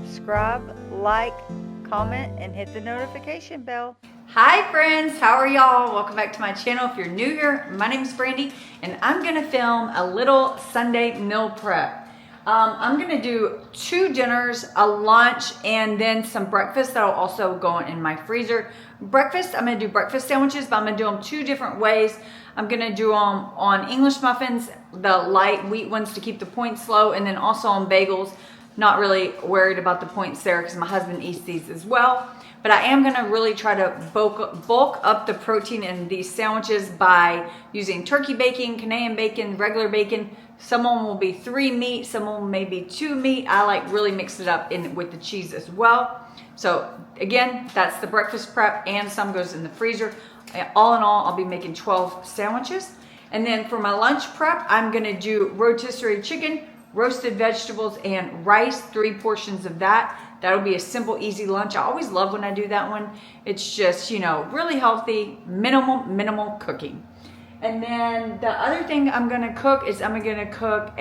subscribe, like, comment, and hit the notification bell. Hi friends, how are y'all? Welcome back to my channel. If you're new here, my name is Brandy and I'm gonna film a little Sunday meal prep. I'm gonna do 2 dinners, a lunch, and then some breakfast that'll also go in my freezer. Breakfast, I'm gonna do breakfast sandwiches, but I'm gonna do them 2 different ways. I'm gonna do them on English muffins, the light wheat ones to keep the points low, and then also on bagels. Not really worried about the points there because my husband eats these as well. But I am gonna really try to bulk up the protein in these sandwiches by using turkey bacon, Canadian bacon, regular bacon. Some of them will be 3 meat, some of them may be 2 meat. I like really mix it up with the cheese as well. So again, that's the breakfast prep, and some goes in the freezer. All in all, I'll be making 12 sandwiches. And then for my lunch prep, I'm gonna do rotisserie chicken, roasted vegetables, and rice, 3 portions of that. That'll be a simple, easy lunch. I always love when I do that one. It's just, you know, really healthy, minimal cooking. And then the other thing I'm gonna cook is I'm gonna cook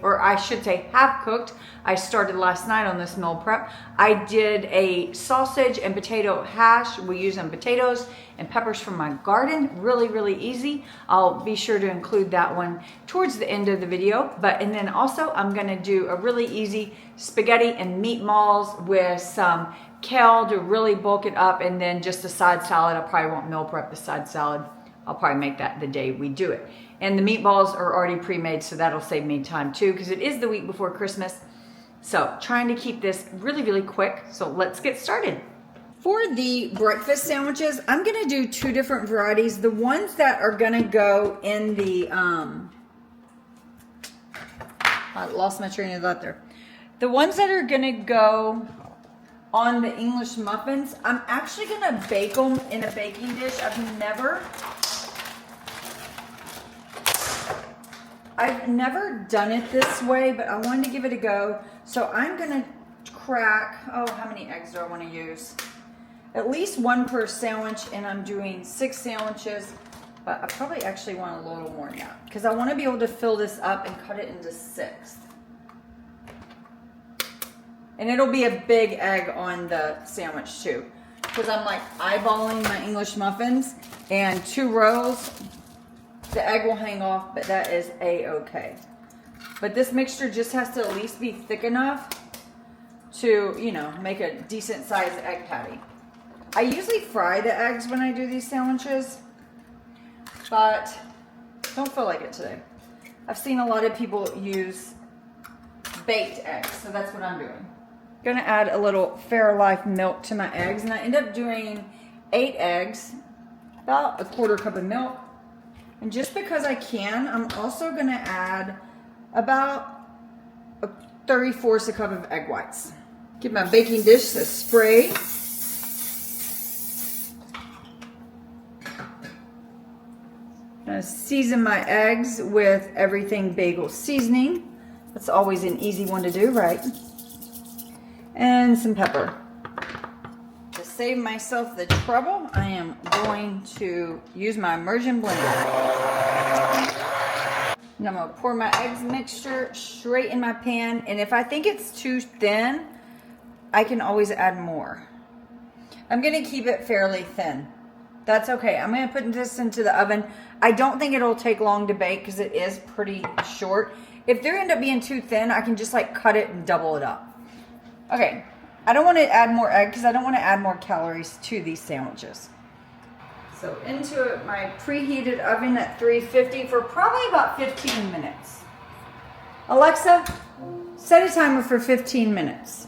or I should say have cooked. I started last night on this meal prep. I did a sausage and potato hash. We use some potatoes and peppers from my garden. Really easy. I'll be sure to include that one towards the end of the video. And then also I'm gonna do a really easy spaghetti and meatballs with some kale to really bulk it up, and then just a side salad. I probably won't meal prep the side salad. I'll probably make that the day we do it. And the meatballs are already pre-made, so that'll save me time too, because it is the week before Christmas. So trying to keep this really quick. So let's get started. For the breakfast sandwiches, I'm gonna do 2 different varieties. The ones that are gonna go in the, I lost my train of thought there. The ones that are gonna go on the English muffins, I'm actually gonna bake them in a baking dish. I've never done it this way, but I wanted to give it a go. So I'm gonna crack, how many eggs do I wanna use? At least 1 per sandwich, and I'm doing 6 sandwiches, but I probably actually want a little more than that because I wanna be able to fill this up and cut it into 6. And it'll be a big egg on the sandwich too, because I'm like eyeballing my English muffins, and 2 rows, the egg will hang off, but that is a-okay. But this mixture just has to at least be thick enough to, you know, make a decent sized egg patty. I usually fry the eggs when I do these sandwiches, but don't feel like it today. I've seen a lot of people use baked eggs, so that's what I'm doing. Gonna add a little Fairlife milk to my eggs, and I end up doing 8 eggs, about a 1/4 cup of milk. And just because I can, I'm also gonna add about 3/4 a cup of egg whites. Get my baking dish to spray. Gonna season my eggs with everything bagel seasoning. That's always an easy one to do, right? And some pepper. To save myself the trouble, I am going to use my immersion blender. And I'm gonna pour my eggs mixture straight in my pan, and if I think it's too thin, I can always add more. I'm gonna keep it fairly thin. That's okay. I'm gonna put this into the oven. I don't think it'll take long to bake because it is pretty short. If they end up being too thin, I can just like cut it and double it up. Okay, I don't want to add more egg because I don't want to add more calories to these sandwiches. So into my preheated oven at 350 for probably about 15 minutes. Alexa, set a timer for 15 minutes.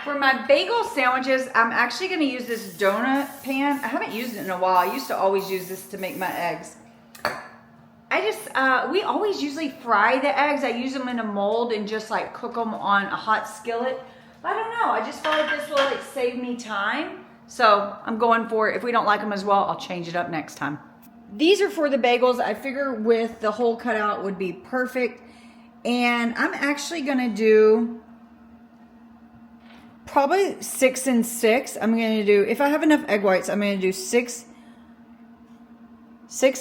For my bagel sandwiches, I'm actually going to use this donut pan. I haven't used it in a while. I used to always use this to make my eggs. We always usually fry the eggs. I use them in a mold and just like cook them on a hot skillet. I don't know. I just felt like this will like save me time. So I'm going for it. If we don't like them as well, I'll change it up next time. These are for the bagels. I figure with the hole cut out would be perfect. And I'm actually going to do probably 6 and 6. I'm going to do, if I have enough egg whites, I'm going to do 6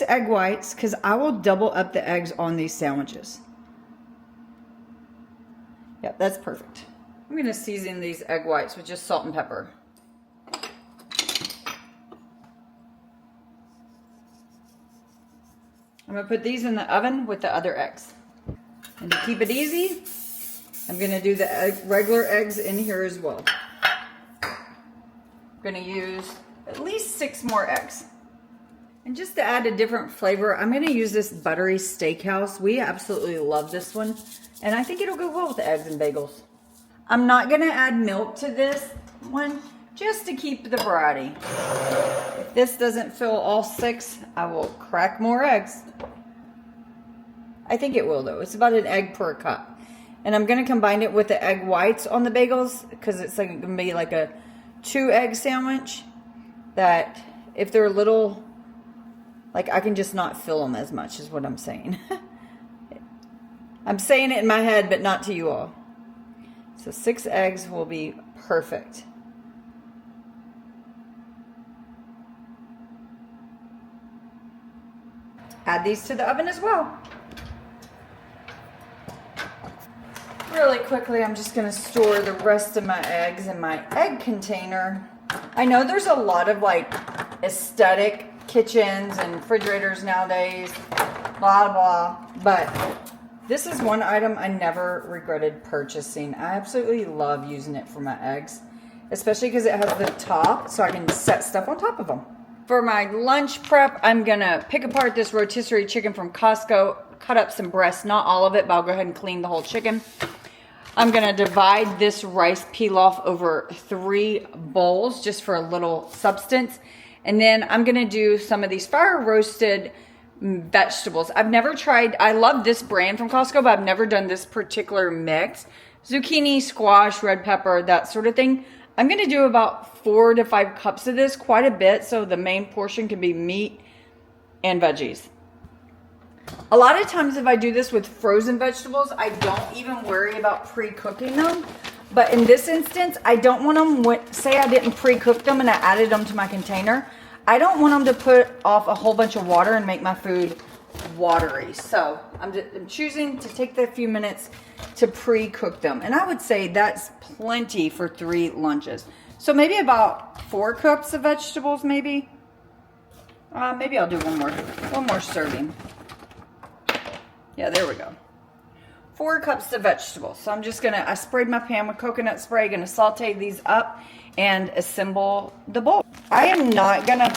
egg whites because I will double up the eggs on these sandwiches. Yep, that's perfect. I'm gonna season these egg whites with just salt and pepper. I'm gonna put these in the oven with the other eggs. And to keep it easy, I'm gonna do the regular eggs in here as well. I'm gonna use at least 6 more eggs. And just to add a different flavor, I'm gonna use this buttery steakhouse. We absolutely love this one. And I think it'll go well with the eggs and bagels. I'm not gonna add milk to this one, just to keep the variety. If this doesn't fill all 6, I will crack more eggs. I think it will though. It's about an egg per cup. And I'm gonna combine it with the egg whites on the bagels because it's like gonna be like a 2-egg sandwich that if they're little, like I can just not fill them as much is what I'm saying. I'm saying it in my head, but not to you all. So 6 eggs will be perfect. Add these to the oven as well. Really quickly, I'm just gonna store the rest of my eggs in my egg container. I know there's a lot of like aesthetic kitchens and refrigerators nowadays, blah, blah, but this is one item I never regretted purchasing. I absolutely love using it for my eggs, especially because it has the top so I can set stuff on top of them. For my lunch prep, I'm gonna pick apart this rotisserie chicken from Costco, cut up some breasts, not all of it, but I'll go ahead and clean the whole chicken. I'm gonna divide this rice pilaf over 3 bowls just for a little substance. And then I'm gonna do some of these fire roasted vegetables. I've never tried, I love this brand from Costco, but I've never done this particular mix. Zucchini, squash, red pepper, that sort of thing. I'm gonna do about 4 to 5 cups of this, quite a bit, so the main portion can be meat and veggies. A lot of times if I do this with frozen vegetables, I don't even worry about pre-cooking them. But in this instance, I don't want them, say I didn't pre-cook them and I added them to my container. I don't want them to put off a whole bunch of water and make my food watery. So I'm choosing to take the few minutes to pre-cook them. And I would say that's plenty for 3 lunches. So maybe about 4 cups of vegetables, maybe. Maybe I'll do one more serving. Yeah, there we go. 4 cups of vegetables. So I'm just gonna, I sprayed my pan with coconut spray, gonna saute these up and assemble the bowl. I am not gonna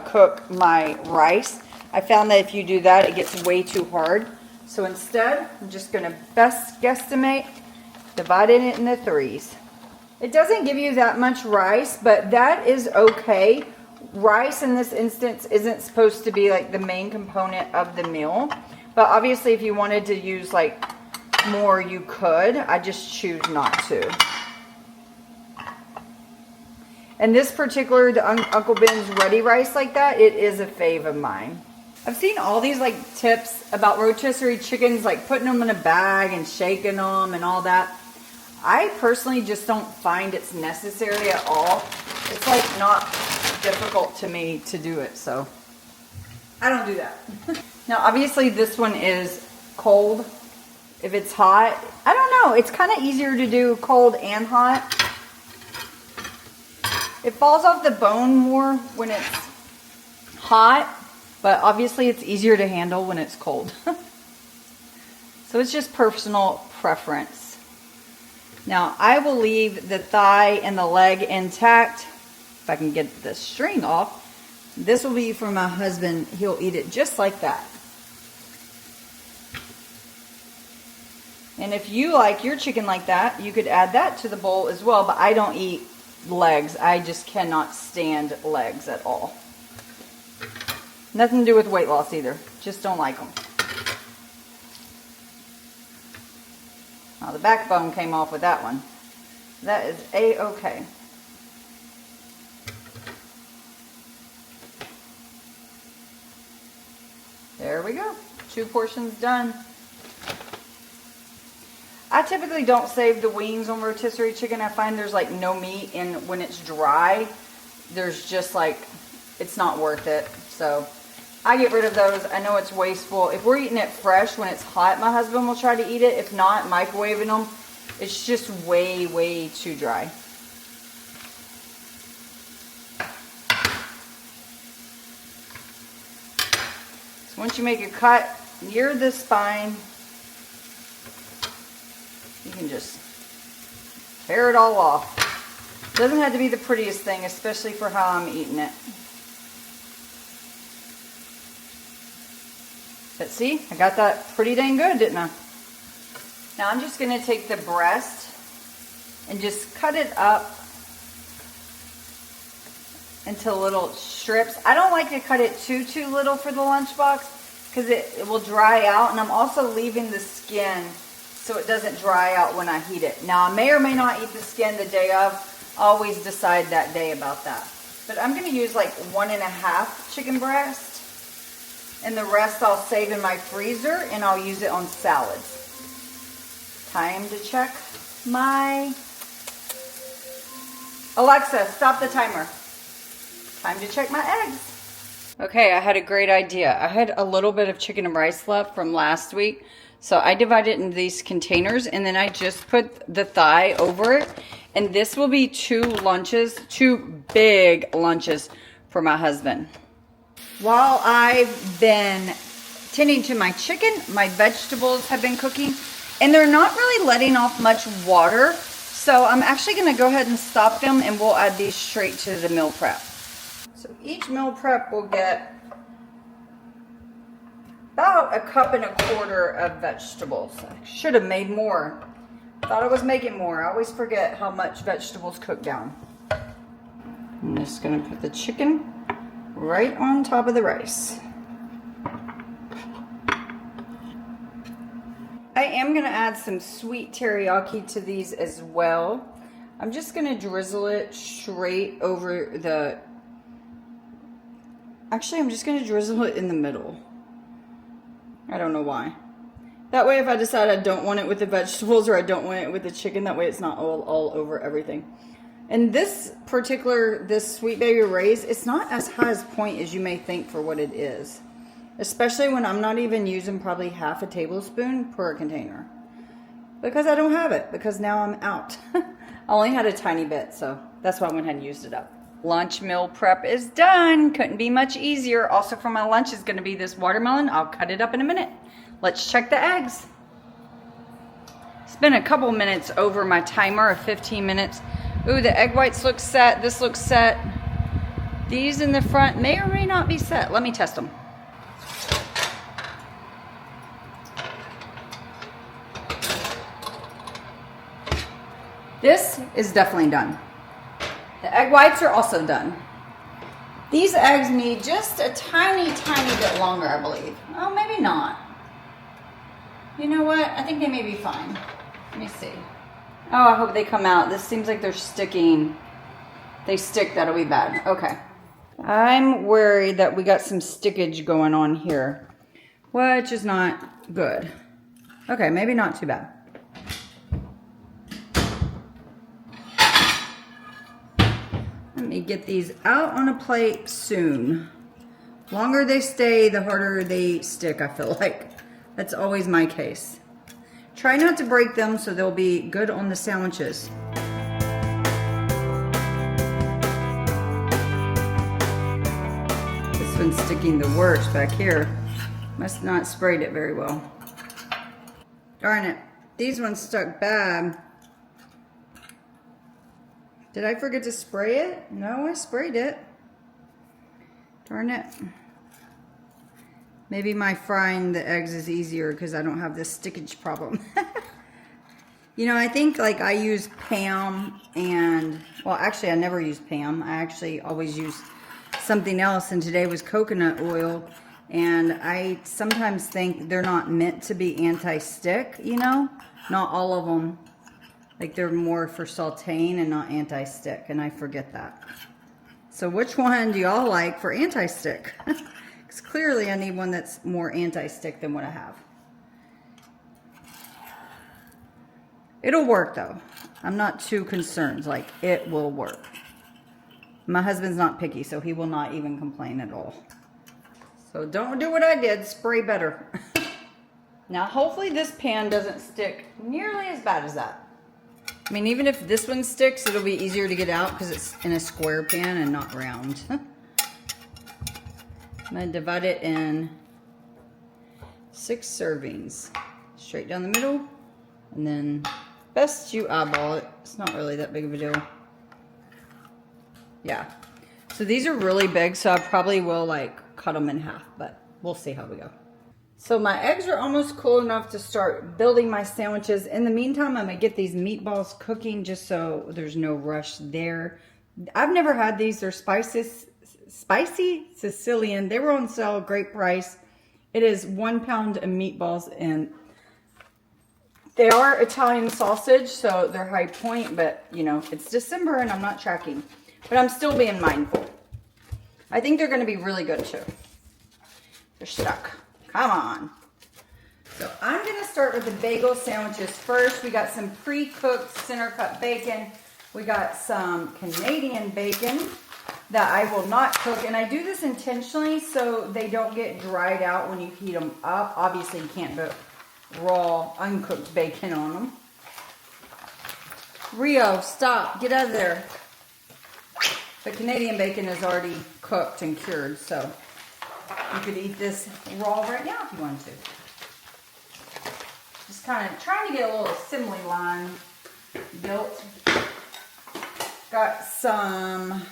cook my rice. I found that if you do that, it gets way too hard. So instead, I'm just gonna best guesstimate, dividing it into 3s. It doesn't give you that much rice, but that is okay. Rice in this instance isn't supposed to be like the main component of the meal. But obviously if you wanted to use like more, you could. I just choose not to. And this particular, the Uncle Ben's Ready Rice like that, it is a fave of mine. I've seen all these like tips about rotisserie chickens, like putting them in a bag and shaking them and all that. I personally just don't find it's necessary at all. It's like not difficult to me to do it, so I don't do that. Now obviously this one is cold. If it's hot, I don't know, it's kind of easier to do cold and hot. It falls off the bone more when it's hot, but obviously it's easier to handle when it's cold. So it's just personal preference. Now I will leave the thigh and the leg intact. If I can get the string off. This will be for my husband. He'll eat it just like that. And if you like your chicken like that, you could add that to the bowl as well, but I don't eat legs. I just cannot stand legs at all. Nothing to do with weight loss either. Just don't like them. Now the backbone came off with that one. That is A-okay. There we go. 2 portions done. I typically don't save the wings on rotisserie chicken. I find there's like no meat, and when it's dry, there's just like, it's not worth it. So I get rid of those. I know it's wasteful. If we're eating it fresh when it's hot, my husband will try to eat it. If not, microwaving them It's just way, way too dry. So once you make a cut near the spine, you can just tear it all off. Doesn't have to be the prettiest thing, especially for how I'm eating it. But see, I got that pretty dang good, didn't I? Now I'm just going to take the breast and just cut it up into little strips. I don't like to cut it too little for the lunchbox because it will dry out, and I'm also leaving the skin so it doesn't dry out when I heat it. Now I may or may not eat the skin the day of. Always decide that day about that. But I'm going to use like 1.5 chicken breast. And the rest I'll save in my freezer and I'll use it on salads. Time to check my... Alexa, stop the timer. Time to check my eggs. Okay, I had a great idea. I had a little bit of chicken and rice left from last week. So I divided it into these containers and then I just put the thigh over it. And this will be 2 lunches, 2 big lunches for my husband. While I've been tending to my chicken, my vegetables have been cooking, and they're not really letting off much water. So I'm actually going to go ahead and stop them, and we'll add these straight to the meal prep. So each meal prep will get about 1.25 cups of vegetables. I should have made more. Thought I was making more. I always forget how much vegetables cook down. I'm just going to put the chicken right on top of the rice. I am going to add some sweet teriyaki to these as well. I'm just going to drizzle it straight over the... Actually, I'm just going to drizzle it in the middle. I don't know why. That way, if I decide I don't want it with the vegetables or I don't want it with the chicken, that way it's not all over everything. And this sweet baby Ray's, it's not as high as point as you may think for what it is. Especially when I'm not even using probably 1/2 tablespoon per container. Because I don't have it, because now I'm out. I only had a tiny bit, so that's why I went ahead and used it up. Lunch meal prep is done. Couldn't be much easier. Also for my lunch is going to be this watermelon. I'll cut it up in a minute. Let's check the eggs. It's been a couple minutes over my timer of 15 minutes. Ooh, the egg whites look set. This looks set. These in the front may or may not be set. Let me test them. This is definitely done. The egg whites are also done. These eggs need just a tiny bit longer, I believe. Oh, maybe not. You know what? I think they may be fine. Let me see. Oh, I hope they come out. This seems like they're sticking. They stick, that'll be bad. Okay. I'm worried that we got some stickage going on here, which is not good. Okay, maybe not too bad. Let me get these out on a plate soon. Longer they stay, the harder they stick, I feel like. That's always my case. Try not to break them so they'll be good on the sandwiches. This one's sticking the worst back here. Must not sprayed it very well. Darn it. These ones stuck bad. Did I forget to spray it? No, I sprayed it. Darn it. Maybe my frying the eggs is easier because I don't have this stickage problem. You know, I think like I use Pam and, well, actually I never use Pam. I actually always use something else, and today was coconut oil. And I sometimes think they're not meant to be anti-stick, you know? Not all of them. Like they're more for sauteing and not anti-stick, and I forget that. So which one do y'all like for anti-stick? Because clearly I need one that's more anti-stick than what I have. It'll work though. I'm not too concerned. Like, it will work. My husband's not picky, so he will not even complain at all. So don't do what I did. Spray better. Now hopefully this pan doesn't stick nearly as bad as that. I mean, even if this one sticks, it'll be easier to get out because it's in a square pan and not round. I'm gonna divide it in 6 servings. Straight down the middle, and then best you eyeball it. It's not really that big of a deal. Yeah. So these are really big, so I probably will like cut them in half, but we'll see how we go. So my eggs are almost cool enough to start building my sandwiches. In the meantime, I'm gonna get these meatballs cooking just so there's no rush there. I've never had these. They're spicy Sicilian. They were on sale, great price. It is 1 pound of meatballs, and they are Italian sausage, so they're high point, but you know, it's December and I'm not tracking, but I'm still being mindful. I think they're gonna be really good too. They're stuck. Come on. So I'm gonna start with the bagel sandwiches first. We got some pre-cooked center cut bacon. We got some Canadian bacon that I will not cook. And I do this intentionally so they don't get dried out when you heat them up. Obviously you can't put raw, uncooked bacon on them. Rio, stop, get out of there. The Canadian bacon is already cooked and cured, so you could eat this raw right now if you wanted to. Just kind of trying to get a little assembly line built. Got some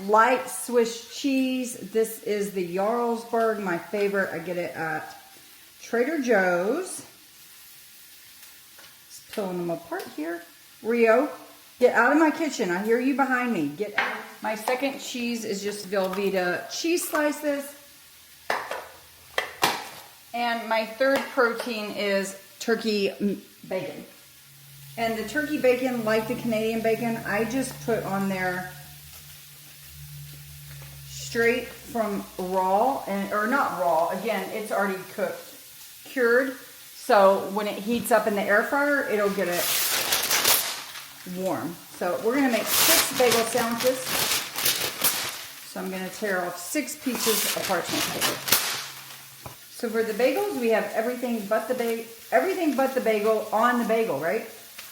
light Swiss cheese. This is the Jarlsberg, my favorite. I get it at Trader Joe's. Just pulling them apart here. Rio, get out of my kitchen. I hear you behind me. Get out. My second cheese is just Velveeta cheese slices. And my third protein is turkey bacon. And the turkey bacon, like the Canadian bacon, I just put on there straight from raw, or not raw, again, it's already cooked, cured. So when it heats up in the air fryer, it'll get it warm. So we're gonna make 6 bagel sandwiches. So I'm gonna tear off 6 pieces of parchment paper. So for the bagels, we have everything but the bagel on the bagel, right?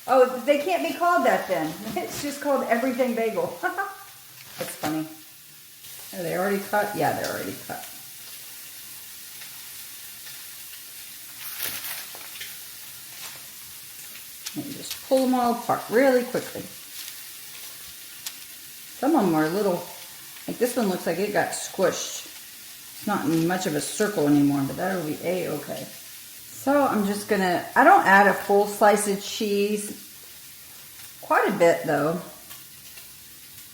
Oh, they can't be called that then. It's just called everything bagel. That's funny. Are they already cut? Yeah, they're already cut. And just pull them all apart really quickly. Some of them are a little, like this one looks like it got squished. It's not in much of a circle anymore, but that'll be A-okay. So I'm just gonna, I don't add a full slice of cheese. Quite a bit though.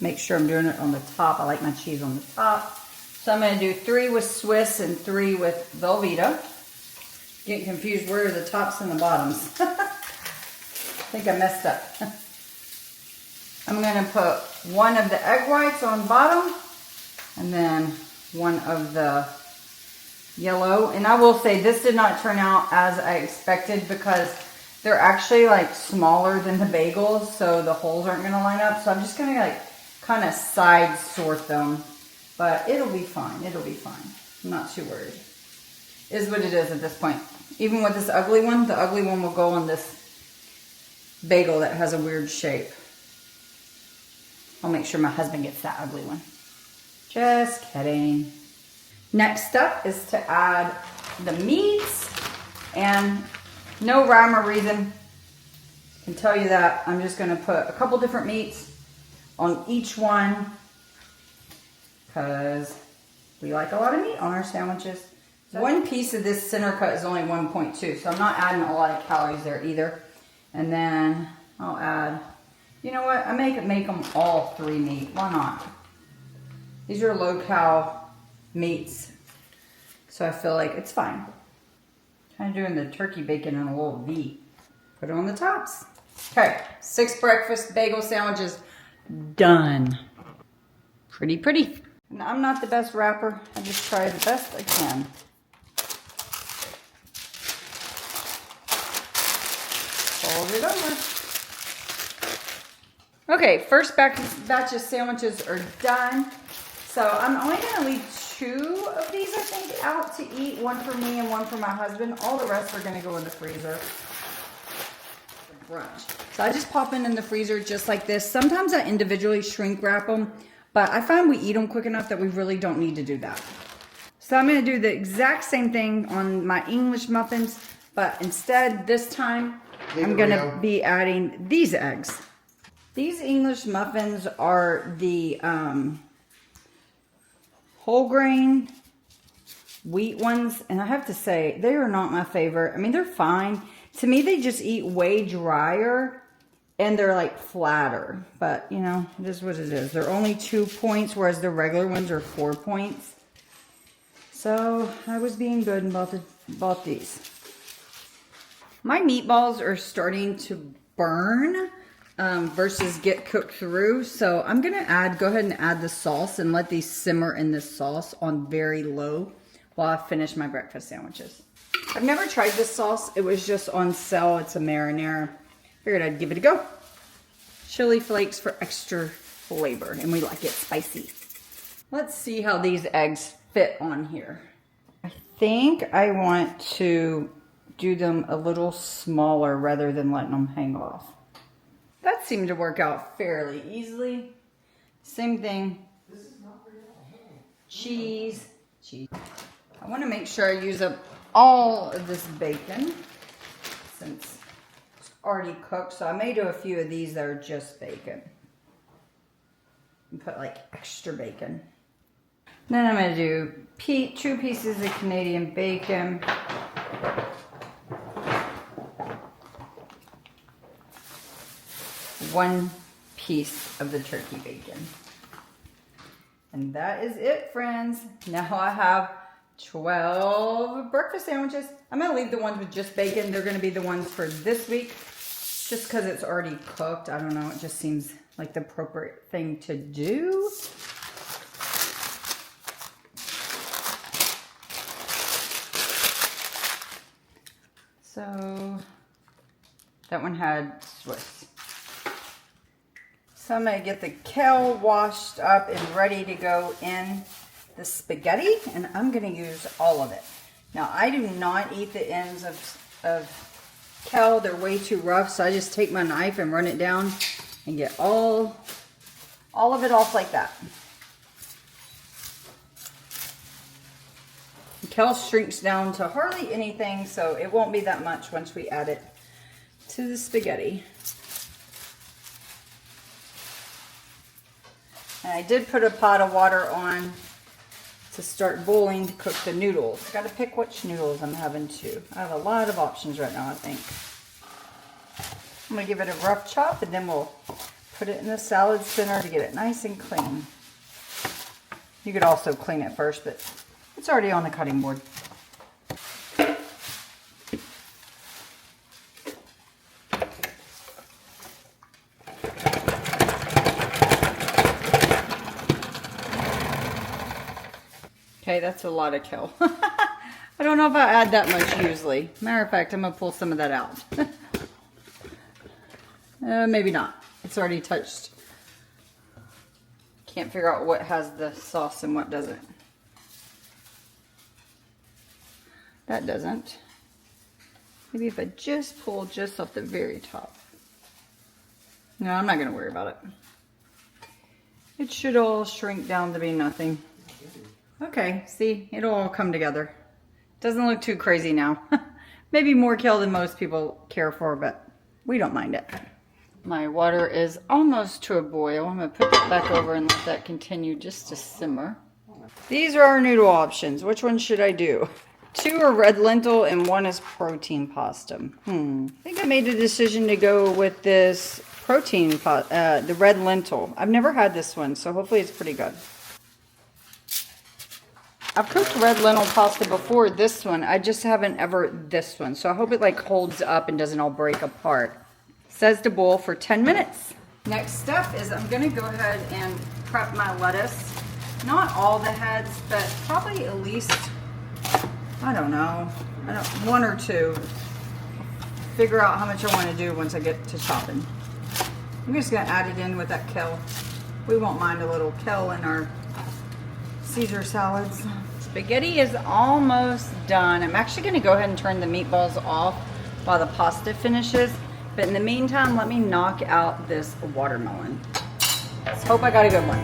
Make sure I'm doing it on the top. I like my cheese on the top. So I'm gonna do 3 with Swiss and 3 with Velveeta. Getting confused where are the tops and the bottoms. I think I messed up. I'm gonna put 1 of the egg whites on bottom and then 1 of the yellow. And I will say this did not turn out as I expected because they're actually like smaller than the bagels, so the holes aren't gonna line up. So I'm just gonna like kind of side sort them, but it'll be fine. It'll be fine. I'm not too worried. Is what it is at this point. Even with this ugly one, the ugly one will go on this bagel that has a weird shape. I'll make sure my husband gets that ugly one. Just kidding. Next up is to add the meats, and no rhyme or reason. I can tell you that. I'm just gonna put a couple different meats on each one because we like a lot of meat on our sandwiches. So 1 piece of this center cut is only 1.2, so I'm not adding a lot of calories there either. And then I'll add, you know what, I make them all 3 meat. Why not? These are low-cal meats, so I feel like it's fine. Kind of doing the turkey bacon in a little V. Put it on the tops. Okay, 6 breakfast bagel sandwiches done. Pretty pretty. And I'm not the best wrapper. I just try the best I can. Fold it over. Okay, first batch of sandwiches are done. So I'm only gonna leave 2 of these, I think, out to eat. 1 for me and 1 for my husband. All the rest are gonna go in the freezer. brunch. So I just pop in the freezer just like this. Sometimes I individually shrink wrap them, but I find we eat them quick enough that we really don't need to do that. So I'm going to do the exact same thing on my English muffins, but instead this time I'm going to be adding these eggs. These English muffins are the whole grain wheat ones, and I have to say they are not my favorite. I mean, they're fine. To me, they just eat way drier and they're like flatter, but you know, it is what it is. They're only 2 points, whereas the regular ones are 4 points. So I was being good and bought these. My meatballs are starting to burn versus get cooked through. So I'm going to go ahead and add the sauce and let these simmer in this sauce on very low while I finish my breakfast sandwiches. I've never tried this sauce. It was just on sale. It's a marinara. Figured I'd give it a go. Chili flakes for extra flavor, and we like it spicy. Let's see how these eggs fit on here. I think I want to do them a little smaller rather than letting them hang off. That seemed to work out fairly easily. Same thing. Cheese. I want to make sure I use up all of this bacon since it's already cooked. So I may do a few of these that are just bacon. And put like extra bacon. Then I'm going to do 2 pieces of Canadian bacon. One piece of the turkey bacon. And that is it, friends. Now I have 12 breakfast sandwiches. I'm going to leave the ones with just bacon. They're going to be the ones for this week. Just because it's already cooked. I don't know. It just seems like the appropriate thing to do. So that one had Swiss. So I'm going to get the kale washed up and ready to go in the spaghetti, and I'm going to use all of it. Now I do not eat the ends of kale. They're way too rough, so I just take my knife and run it down and get all of it off like that. The kale shrinks down to hardly anything, so it won't be that much once we add it to the spaghetti. And I did put a pot of water on to start boiling to cook the noodles. Got to pick which noodles I'm having too. I have a lot of options right now, I think. I'm going to give it a rough chop, and then we'll put it in the salad spinner to get it nice and clean. You could also clean it first, but it's already on the cutting board. Okay, that's a lot of kale. I don't know if I add that much usually. Matter of fact, I'm going to pull some of that out. Maybe not. It's already touched. Can't figure out what has the sauce and what doesn't. That doesn't. Maybe if I just pull just off the very top. No, I'm not going to worry about it. It should all shrink down to be nothing. Okay, see, it'll all come together. Doesn't look too crazy now. Maybe more kale than most people care for, but we don't mind it. My water is almost to a boil. I'm going to put that back over and let that continue just to simmer. These are our noodle options. Which one should I do? 2 are red lentil and 1 is protein pasta. I think I made a decision to go with this protein, the red lentil. I've never had this one, so hopefully it's pretty good. I've cooked red lentil pasta before this one. I just haven't ever this one. So I hope it like holds up and doesn't all break apart. It says to boil for 10 minutes. Next step is I'm going to go ahead and prep my lettuce. Not all the heads, but probably at least, I don't know, 1 or 2. Figure out how much I want to do once I get to chopping. I'm just going to add it in with that kale. We won't mind a little kale in our Caesar salads. Spaghetti is almost done. I'm actually going to go ahead and turn the meatballs off while the pasta finishes. But in the meantime, let me knock out this watermelon. Let's hope I got a good one.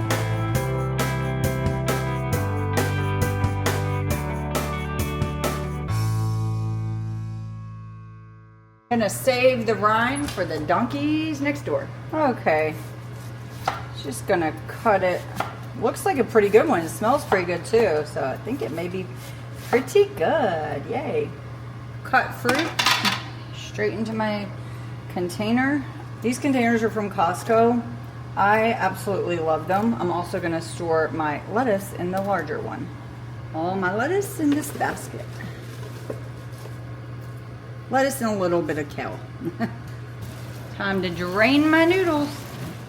Gonna save the rind for the donkeys next door. Okay, just gonna cut it. Looks like a pretty good one. It smells pretty good too, so I think it may be pretty good. Yay. Cut fruit straight into my container. These containers are from Costco. I absolutely love them. I'm also gonna store my lettuce in the larger one. All my lettuce in this basket. Lettuce and a little bit of kale. Time to drain my noodles.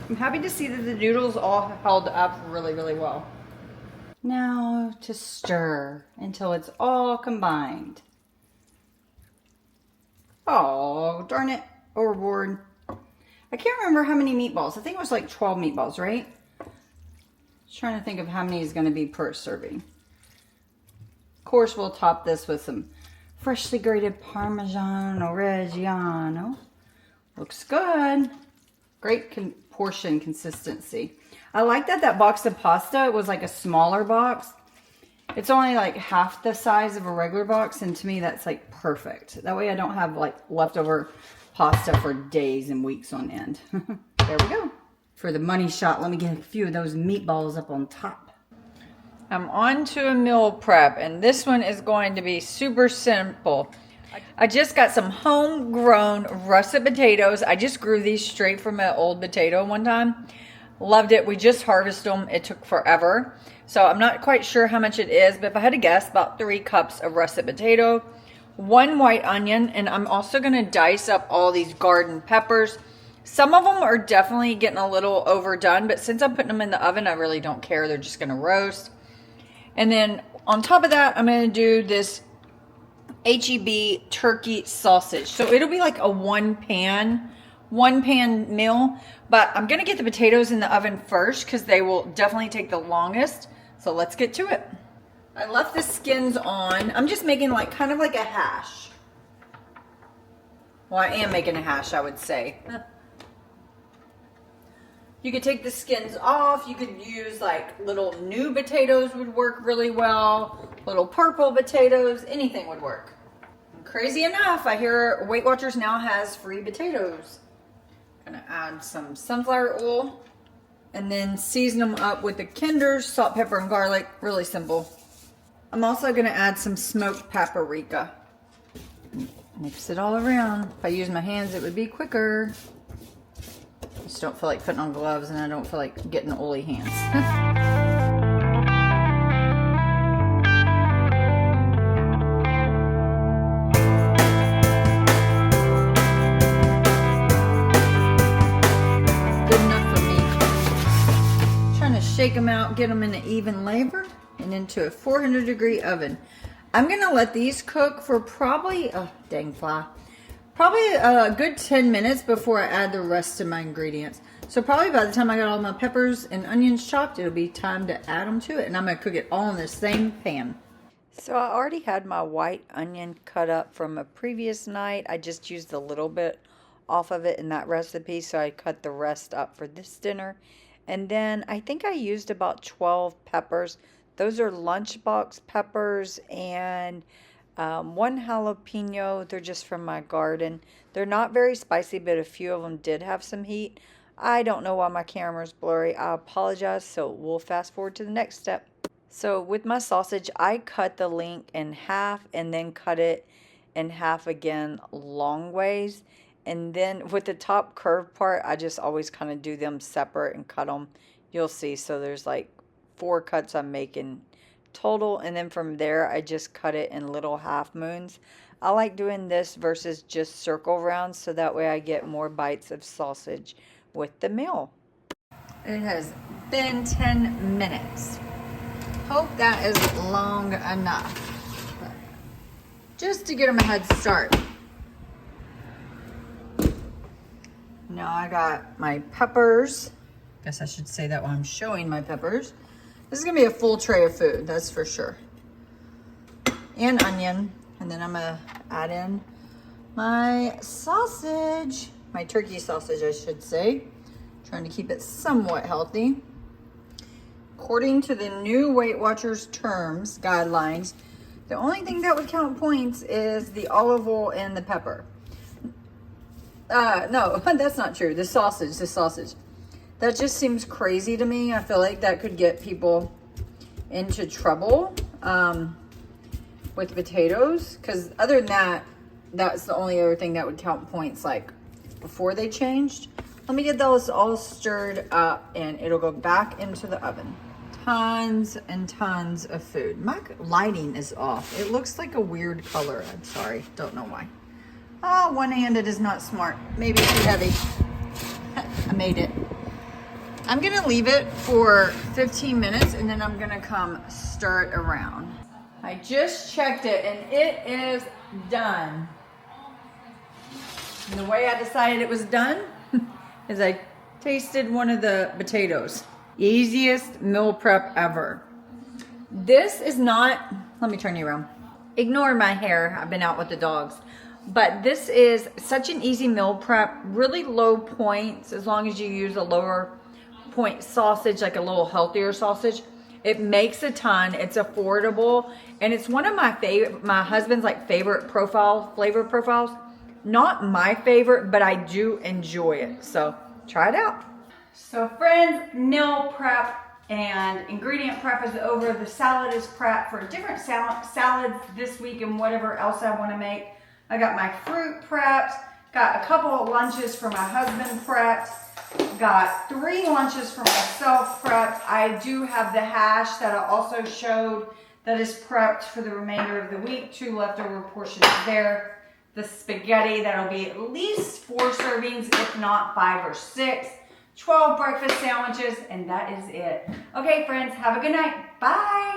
I'm happy to see that the noodles all held up really, really well. Now to stir until it's all combined. Oh, darn it, overboard. I can't remember how many meatballs. I think it was like 12 meatballs, right? Just trying to think of how many is going to be per serving. Of course, we'll top this with some freshly grated Parmigiano Reggiano. Looks good. Great portion consistency. I like that box of pasta was like a smaller box. It's only like half the size of a regular box, and to me that's like perfect. That way I don't have like leftover pasta for days and weeks on end. There we go. For the money shot, let me get a few of those meatballs up on top. I'm on to a meal prep, and this one is going to be super simple. I just got some homegrown russet potatoes. I just grew these straight from an old potato one time. Loved it. We just harvested them. It took forever. So I'm not quite sure how much it is, but if I had to guess, about 3 cups of russet potato, 1 white onion, and I'm also going to dice up all these garden peppers. Some of them are definitely getting a little overdone, but since I'm putting them in the oven, I really don't care. They're just going to roast. And then on top of that, I'm going to do this HEB turkey sausage. So it'll be like a one pan meal, but I'm going to get the potatoes in the oven first because they will definitely take the longest. So let's get to it. I left the skins on. I'm just making like kind of like a hash. Well, I am making a hash, I would say. You could take the skins off. You could use like little new potatoes would work really well. Little purple potatoes, anything would work. And crazy enough, I hear Weight Watchers now has free potatoes. Gonna add some sunflower oil and then season them up with the Kinders, salt, pepper, and garlic. Really simple. I'm also gonna add some smoked paprika. Mix it all around. If I use my hands, it would be quicker. Just don't feel like putting on gloves, and I don't feel like getting oily hands. Good enough for me. Trying to shake them out, get them in an even layer, and into a 400-degree oven. I'm gonna let these cook for probably, oh dang fly, probably a good 10 minutes before I add the rest of my ingredients. So probably by the time I got all my peppers and onions chopped, it'll be time to add them to it. And I'm going to cook it all in the same pan. So I already had my white onion cut up from a previous night. I just used a little bit off of it in that recipe. So I cut the rest up for this dinner. And then I think I used about 12 peppers. Those are lunchbox peppers and 1 jalapeno. They're just from my garden. They're not very spicy, but a few of them did have some heat. I don't know why my camera's blurry. I apologize. So we'll fast forward to the next step. So with my sausage, I cut the length in half and then cut it in half again long ways. And then with the top curved part, I just always kind of do them separate and cut them. You'll see. So there's like 4 cuts I'm making total, and then from there I just cut it in little half moons. I like doing this versus just circle rounds, so that way I get more bites of sausage with the meal. It has been 10 minutes. Hope that is long enough, but just to get them a head start. Now I got my peppers. Guess I should say that while I'm showing my peppers. This is gonna be a full tray of food, that's for sure. And onion, and then I'm gonna add in my sausage. my turkey sausage, I should say. Trying to keep it somewhat healthy. According to the new Weight Watchers terms, guidelines, the only thing that would count points is the olive oil and the pepper. No, that's not true. The sausage. That just seems crazy to me. I feel like that could get people into trouble with potatoes. Because other than that, that's the only other thing that would count points, like before they changed. Let me get those all stirred up and it'll go back into the oven. Tons and tons of food. My lighting is off. It looks like a weird color. I'm sorry. Don't know why. Oh, one-handed is not smart. Maybe too heavy. I made it. I'm gonna leave it for 15 minutes and then I'm gonna come stir it around. I just checked it and it is done. And the way I decided it was done is I tasted one of the potatoes. Easiest meal prep ever. This is not, let me turn you around. Ignore my hair, I've been out with the dogs. But this is such an easy meal prep, really low points as long as you use a lower point sausage, like a little healthier sausage. It makes a ton, it's affordable, and it's one of my husband's like favorite flavor profiles. Not my favorite, but I do enjoy it. So try it out. So friends, meal prep and ingredient prep is over. The salad is prepped for different salads this week and whatever else I want to make. I got my fruit prepped, got a couple of lunches for my husband prepped, got 3 lunches for myself prepped. I do have the hash that I also showed that is prepped for the remainder of the week. 2 leftover portions there. The spaghetti, that'll be at least 4 servings, if not 5 or 6. 12 breakfast sandwiches, and that is it. Okay, friends, have a good night. Bye.